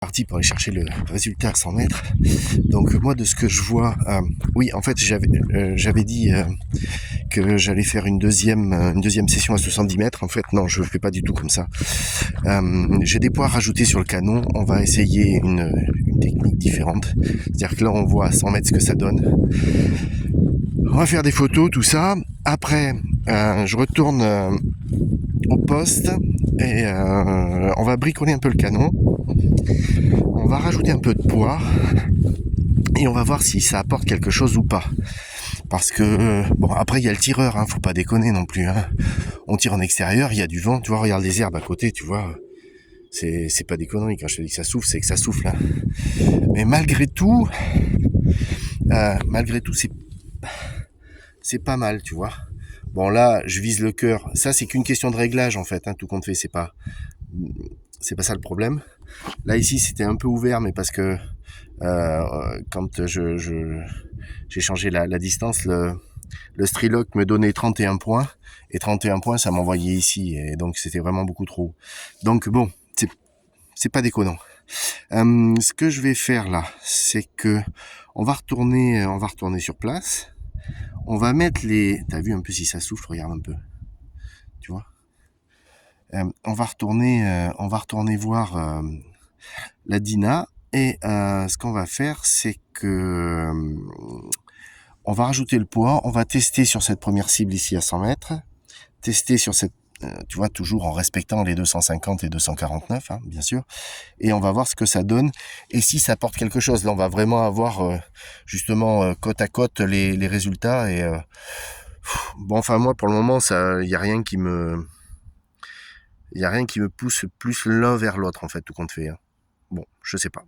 Parti pour aller chercher le résultat à 100 mètres. Donc moi de ce que je vois, oui en fait j'avais dit que j'allais faire une deuxième session à 70 mètres. En fait non, je fais pas du tout comme ça. J'ai des poids rajoutés sur le canon. On va essayer une technique différente. C'est-à-dire que là on voit à 100 mètres ce que ça donne. On va faire des photos, tout ça. Après je retourne au poste et on va bricoler un peu le canon. On va rajouter un peu de poids et on va voir si ça apporte quelque chose ou pas. Parce que, bon, après il y a le tireur, hein, faut pas déconner non plus. Hein. On tire en extérieur, il y a du vent, tu vois, regarde les herbes à côté, tu vois. C'est pas des conneries, quand je te dis que ça souffle, c'est que ça souffle. Hein. Mais malgré tout, c'est pas mal, tu vois. Bon là, je vise le cœur. Ça, c'est qu'une question de réglage en fait, hein, tout compte fait, c'est pas ça le problème. Là ici, c'était un peu ouvert, mais parce que quand j'ai changé la distance, le Strilock me donnait 31 points, et 31 points, ça m'envoyait ici, et donc c'était vraiment beaucoup trop. Donc bon, c'est pas déconnant. Ce que je vais faire là, c'est que on va retourner sur place. On va mettre les... T'as vu un peu si ça souffle, regarde un peu. Tu vois. On va retourner voir la Dina, et ce qu'on va faire, c'est que on va rajouter le poids, on va tester sur cette première cible ici à 100 mètres, tester sur cette, tu vois, toujours en respectant les 250 et 249, hein, bien sûr, et on va voir ce que ça donne, et si ça apporte quelque chose. Là, on va vraiment avoir justement côte à côte les résultats, et bon, enfin moi, pour le moment, il y a rien qui me pousse plus l'un vers l'autre, en fait, tout compte fait. Hein. Bon, je sais pas.